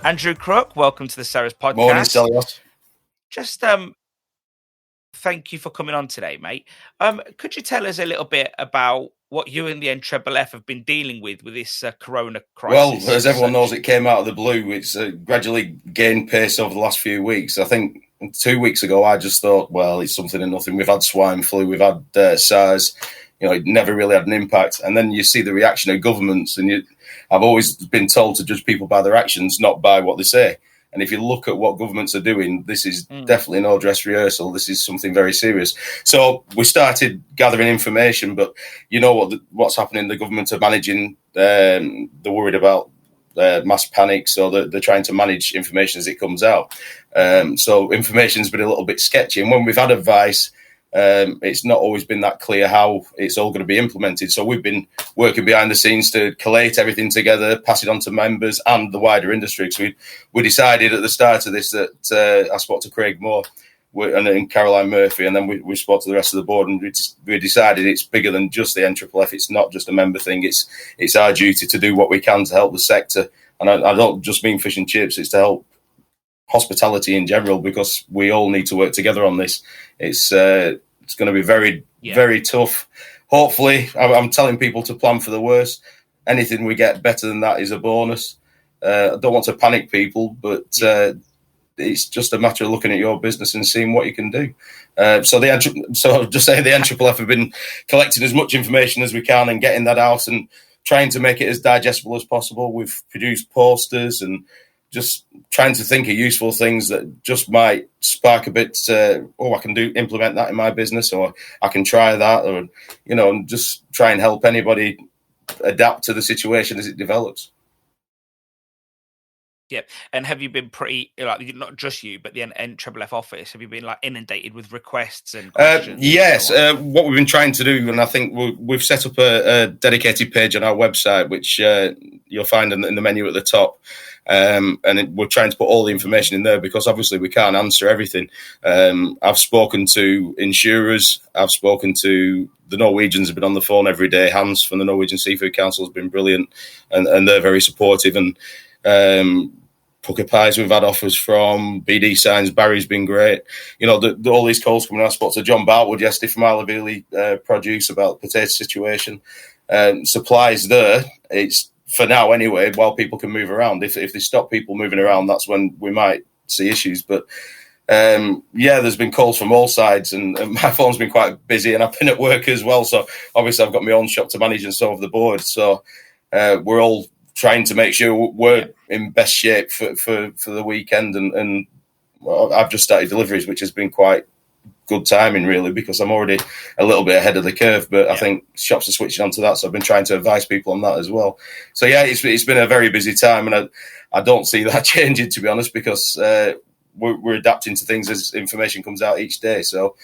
Andrew Crook, welcome to the Sarah's podcast. Morning, Stelios. Just thank you for coming on today, mate. Could you tell us a little bit about what you and the NFFF have been dealing with this corona crisis? Well, as everyone knows, it came out of the blue. It's gradually gained pace over the last few weeks. I think 2 weeks ago, I just thought, well, it's something and nothing. We've had swine flu, we've had SARS. It never really had an impact. And then you see the reaction of governments, and I've always been told to judge people by their actions, not by what they say. And if you look at what governments are doing, this is definitely no dress rehearsal. This is something very serious. So we started gathering information, but you know what's happening. The government are managing. They're worried about mass panic, so they're trying to manage information as it comes out. So information's been a little bit sketchy. And when we've had advice, it's not always been that clear how it's all going to be implemented. So we've been working behind the scenes to collate everything together, pass it on to members and the wider industry. So we decided at the start of this that I spoke to Craig Moore and Caroline Murphy, and then we spoke to the rest of the board, and we decided it's bigger than just the NFFF. It's not just a member thing. It's our duty to do what we can to help the sector. And I don't just mean fish and chips. It's to help hospitality in general, because we all need to work together on this. It's going to be very, very tough. Hopefully, I'm telling people to plan for the worst. Anything we get better than that is a bonus. I don't want to panic people, but it's just a matter of looking at your business and seeing what you can do. So just saying, the NFFF have been collecting as much information as we can and getting that out and trying to make it as digestible as possible. We've produced posters and just trying to think of useful things that just might spark a bit. I can implement that in my business, or I can try that, or and just try and help anybody adapt to the situation as it develops. Yeah, and have you been pretty, not just you, but the NFFF office? Have you been inundated with requests and questions? Yes, what we've been trying to do, and I think we've set up a dedicated page on our website, which you'll find in the menu at the top. We're trying to put all the information in there, because obviously we can't answer everything. I've spoken to insurers. I've spoken to the Norwegians, have been on the phone every day. Hans from the Norwegian Seafood Council has been brilliant, and they're very supportive. And Pucker Pies, we've had offers from BD Signs. Barry's been great. All these calls coming. I spoke to John Bartwood yesterday from Arlavili Produce about the potato situation. Supplies there. It's for now anyway, while people can move around. If they stop people moving around, that's when we might see issues. But there's been calls from all sides, and my phone's been quite busy, and I've been at work as well. So obviously I've got my own shop to manage, and so have the board. So we're all trying to make sure we're in best shape for the weekend. And I've just started deliveries, which has been quite good timing, really, because I'm already a little bit ahead of the curve. But I think shops are switching onto that, so I've been trying to advise people on that as well. So it's been a very busy time, and I don't see that changing, to be honest, because we're adapting to things as information comes out each day. So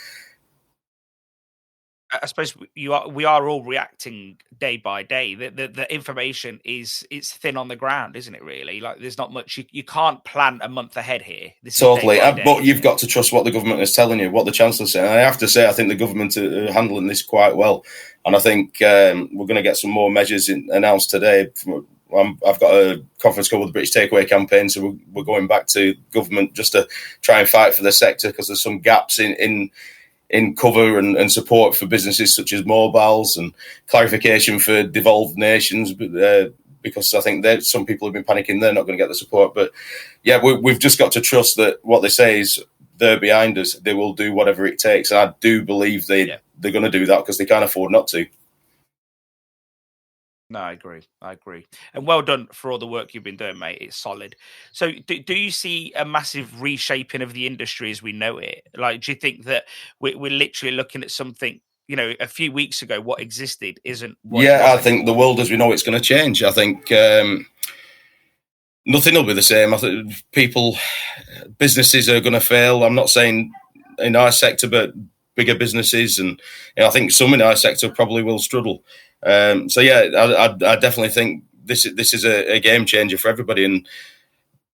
I suppose we are all reacting day by day. The information it's thin on the ground, isn't it? Really, there's not much. You can't plan a month ahead here. Totally, but you've got to trust what the government is telling you, what the Chancellor's saying. And I have to say, I think the government are handling this quite well, and I think we're going to get some more measures announced today. I've got a conference call with the British Takeaway Campaign, so we're going back to government just to try and fight for the sector, because there's some gaps in cover and support for businesses such as mobiles, and clarification for devolved nations, because I think that some people have been panicking they're not going to get the support. But we've just got to trust that what they say is they're behind us. They will do whatever it takes. And I do believe they're going to do that, because they can't afford not to. No, I agree. And well done for all the work you've been doing, mate. It's solid. So do you see a massive reshaping of the industry as we know it? Do you think that we're literally looking at something, a few weeks ago, what existed isn't what I think the world as we know it's going to change. I think Nothing will be the same. I think businesses are going to fail. I'm not saying in our sector, but bigger businesses, and I think some in our sector probably will struggle. So yeah, I definitely think this is a game changer for everybody.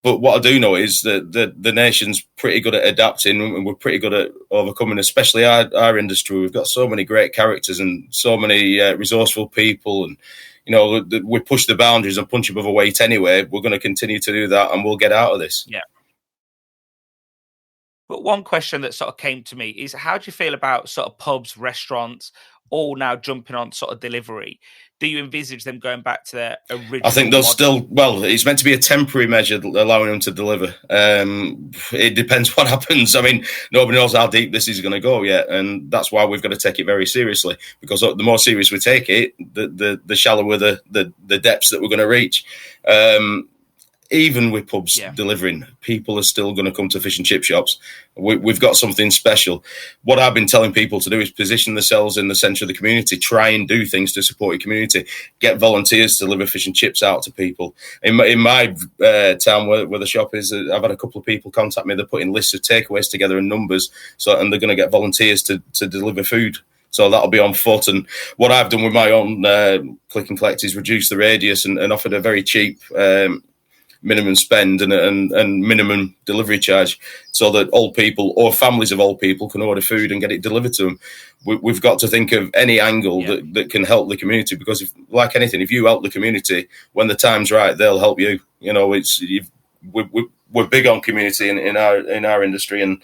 But what I do know is that the nation's pretty good at adapting, and we're pretty good at overcoming, especially our industry. We've got so many great characters and so many resourceful people, and we push the boundaries and punch above our weight anyway. We're going to continue to do that, and we'll get out of this. Yeah. But one question that sort of came to me is, how do you feel about sort of pubs, restaurants, all now jumping on sort of delivery? Do you envisage them going back to their original? I think they'll still, it's meant to be a temporary measure allowing them to deliver. It depends what happens. I mean, nobody knows how deep this is going to go yet. And that's why we've got to take it very seriously, because the more serious we take it, the shallower the depths that we're going to reach. Even with pubs delivering, people are still going to come to fish and chip shops. We've got something special. What I've been telling people to do is position themselves in the centre of the community, try and do things to support your community, get volunteers to deliver fish and chips out to people. In my town where the shop is, I've had a couple of people contact me. They're putting lists of takeaways together in numbers, and they're going to get volunteers to deliver food. So that'll be on foot. And what I've done with my own click and collect is reduce the radius and offered a very cheap minimum spend and minimum delivery charge, so that old people or families of old people can order food and get it delivered to them. We've got to think of any angle that can help the community, because if, like anything, if you help the community, when the time's right, they'll help you. We're big on community in our industry, and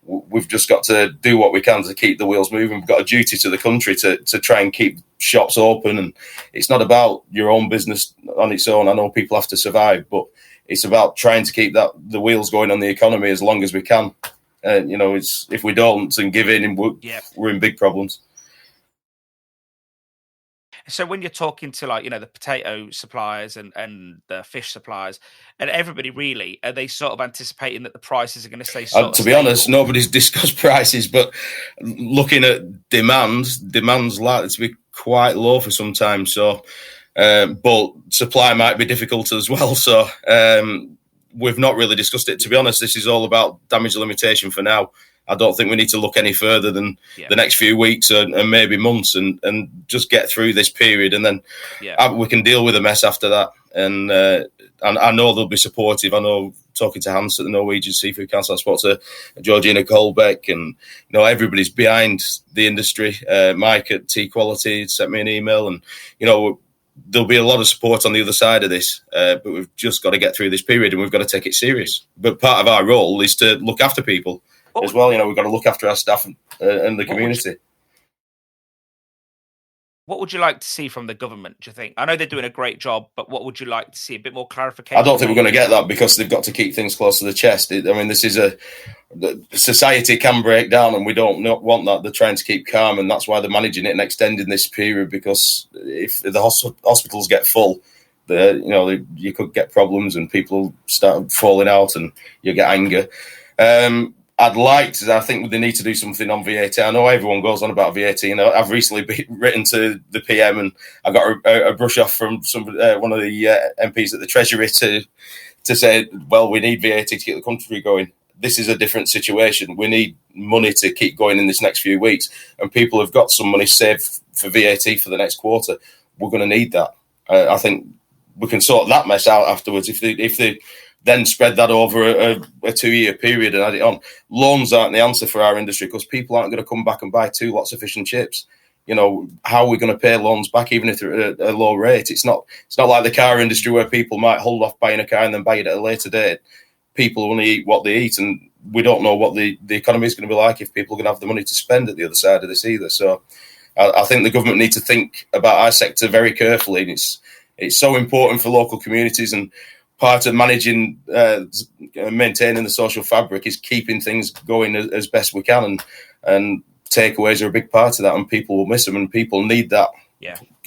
we've just got to do what we can to keep the wheels moving. We've got a duty to the country to try and keep shops open. And it's not about your own business on its own. I know people have to survive, but it's about trying to keep the wheels going on the economy as long as we can. If we don't and give in, we're in big problems. So when you're talking to the potato suppliers and the fish suppliers and everybody, really, are they sort of anticipating that the prices are going to stay to be honest, nobody's discussed prices, but looking at demand's likely to be quite low for some time. So, but supply might be difficult as well. So we've not really discussed it. To be honest, this is all about damage limitation for now. I don't think we need to look any further than the next few weeks and maybe months, and just get through this period, and then we can deal with the mess after that. And I know they'll be supportive. I know, talking to Hans at the Norwegian Seafood Council, I spoke to Georgina Colbeck, and everybody's behind the industry. Mike at Tea Quality sent me an email, and there'll be a lot of support on the other side of this, but we've just got to get through this period, and we've got to take it serious. But part of our role is to look after people as well. We've got to look after our staff and the community. What would you like to see from the government, do you think? I know they're doing a great job, but what would you like to see? A bit more clarification? I don't think we're going to get that, because they've got to keep things close to the chest. This is society can break down, and we don't want that. They're trying to keep calm, and that's why they're managing it and extending this period, because if the hospitals get full, you could get problems and people start falling out and you get anger. I think they need to do something on VAT. I know everyone goes on about VAT. I've recently written to the PM, and I got a brush off from one of the MPs at the Treasury to say, well, we need VAT to keep the country going. This is a different situation. We need money to keep going in this next few weeks, and people have got some money saved for VAT for the next quarter. We're going to need that. I think we can sort that mess out afterwards if they then spread that over a 2-year period and add it on. Loans aren't the answer for our industry, because people aren't going to come back and buy 2 lots of fish and chips. How are we going to pay loans back, even if they're at a low rate? It's not like the car industry, where people might hold off buying a car and then buy it at a later date. People only eat what they eat, and we don't know what the economy is going to be like if people are going to have the money to spend at the other side of this either. So I think the government need to think about our sector very carefully. And it's so important for local communities, and part of managing, maintaining the social fabric is keeping things going as best we can, and takeaways are a big part of that, and people will miss them, and people need that.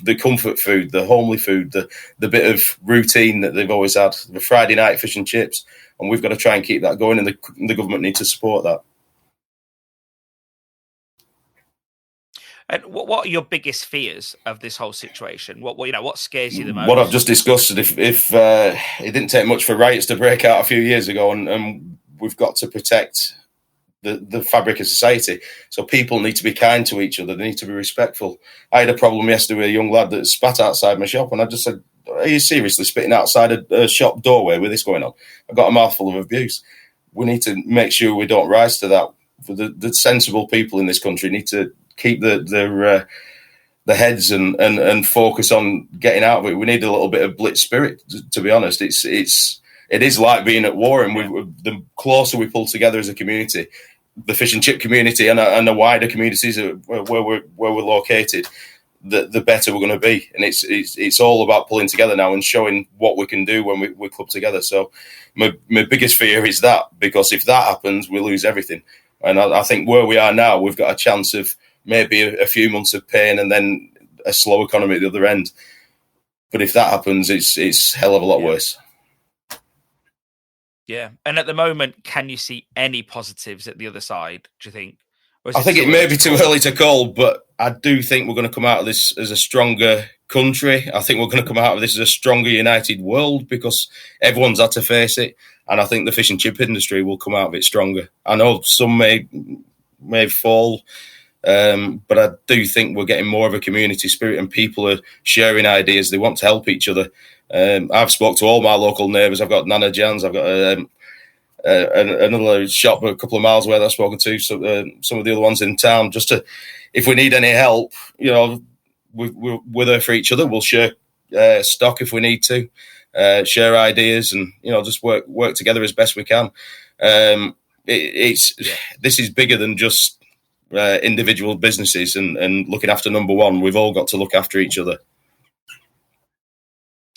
The comfort food, the homely food, the bit of routine that they've always had, the Friday night fish and chips, and we've got to try and keep that going, and the government needs to support that. And what are your biggest fears of this whole situation? What scares you the most? What I've just discussed, if it didn't take much for riots to break out a few years ago, and we've got to protect the fabric of society. So people need to be kind to each other. They need to be respectful. I had a problem yesterday with a young lad that spat outside my shop, and I just said, "Are you seriously spitting outside a shop doorway with this going on?" I got a mouthful of abuse. We need to make sure we don't rise to that. The sensible people in this country need to keep their heads and focus on getting out of it. We need a little bit of blitz spirit, to be honest. It is like being at war, and the closer we pull together as a community, the fish and chip community and the wider communities where we're located, the better we're going to be. And it's all about pulling together now and showing what we can do when we club together. So my biggest fear is that, because if that happens, we lose everything. And I think where we are now, we've got a chance of maybe a few months of pain and then a slow economy at the other end. But if that happens, it's a hell of a lot worse. Yeah. And at the moment, can you see any positives at the other side, do you think? I think it may be too early to call, but I do think we're going to come out of this as a stronger country. I think we're going to come out of this as a stronger, united world, because everyone's had to face it. And I think the fish and chip industry will come out of it stronger. I know some may fall, but I do think we're getting more of a community spirit, and people are sharing ideas. They want to help each other. I've spoke to all my local neighbours. I've got Nana Jan's. I've got another shop a couple of miles away that I've spoken to. So some of the other ones in town. Just to, if we need any help, we're there for each other. We'll share stock if we need to, share ideas, and just work together as best we can. This is bigger than just individual businesses and looking after number one. We've all got to look after each other.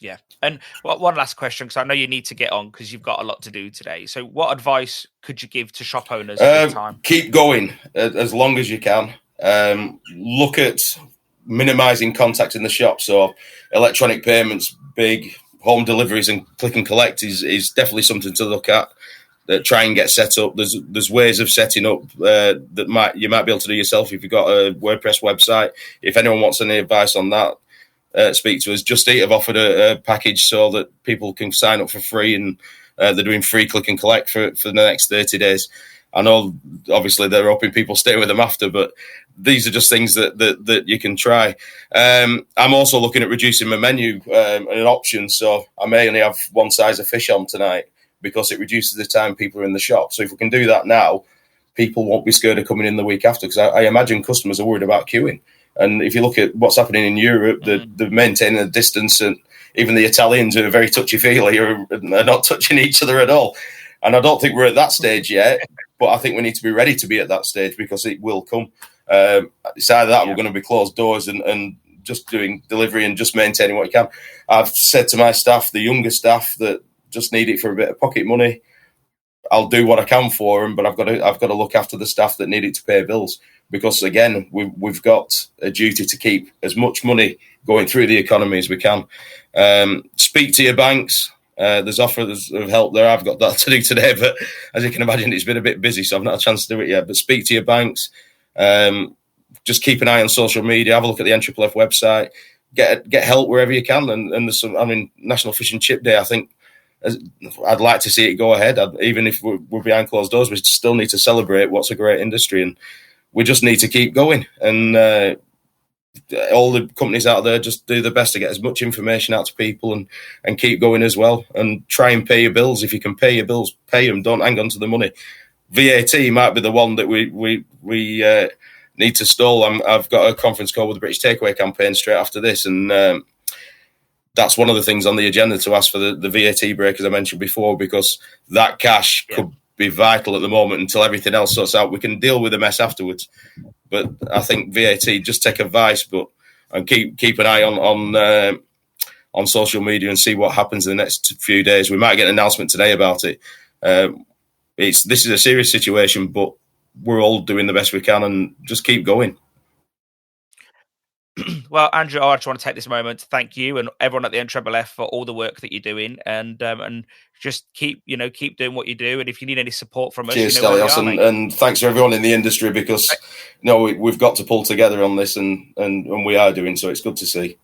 Yeah. And one last question, because I know you need to get on because you've got a lot to do today. So what advice could you give to shop owners at the time? Keep going as long as you can. Look at minimising contact in the shop. So electronic payments, big home deliveries and click and collect is definitely something to look at. Try and get set up. There's ways of setting up that you might be able to do yourself if you've got a WordPress website. If anyone wants any advice on that, speak to us. Just Eat have offered a package so that people can sign up for free, and they're doing free click and collect for the next 30 days. I know, obviously, they're hoping people stay with them after, but these are just things that you can try. I'm also looking at reducing my menu and options, so I may only have one size of fish on tonight because it reduces the time people are in the shop. So if we can do that now, people won't be scared of coming in the week after, because I imagine customers are worried about queuing. And if you look at what's happening in Europe, they're maintaining a distance, and even the Italians, who are very touchy-feely, are not touching each other at all. And I don't think we're at that stage yet, but I think we need to be ready to be at that stage, because it will come. It's either that or we're going to be closed doors and just doing delivery and just maintaining what you can. I've said to my staff, the younger staff, that just need it for a bit of pocket money. I'll do what I can for them, but I've got to look after the staff that need it to pay bills, because again, we've got a duty to keep as much money going through the economy as we can. Speak to your banks. There's offers of help there. I've got that to do today, but as you can imagine, it's been a bit busy, so I've not had a chance to do it yet. But speak to your banks. Just keep an eye on social media. Have a look at the NFFF website. Get help wherever you can. And there's some. National Fish and Chip Day, I think, I'd like to see it go ahead. Even if we're behind closed doors, we still need to celebrate what's a great industry, and we just need to keep going. And all the companies out there, just do their best to get as much information out to people and keep going as well. And try and pay your bills. If you can pay your bills, pay them. Don't hang on to the money. VAT might be the one that we need to stall. I've got a conference call with the British Takeaway Campaign straight after this, and that's one of the things on the agenda, to ask for the VAT break, as I mentioned before, because that cash could be vital at the moment until everything else sorts out. We can deal with the mess afterwards, but I think VAT, just take advice, and keep an eye on social media and see what happens in the next few days. We might get an announcement today about it. This is a serious situation, but we're all doing the best we can, and just keep going. Well, Andrew, I just want to take this moment to thank you and everyone at the NFFF for all the work that you're doing, and just keep doing what you do. And if you need any support from us, Cheers, you know where we Stelios, are, mate. and thanks to everyone in the industry, because we've got to pull together on this, and we are doing so. It's good to see.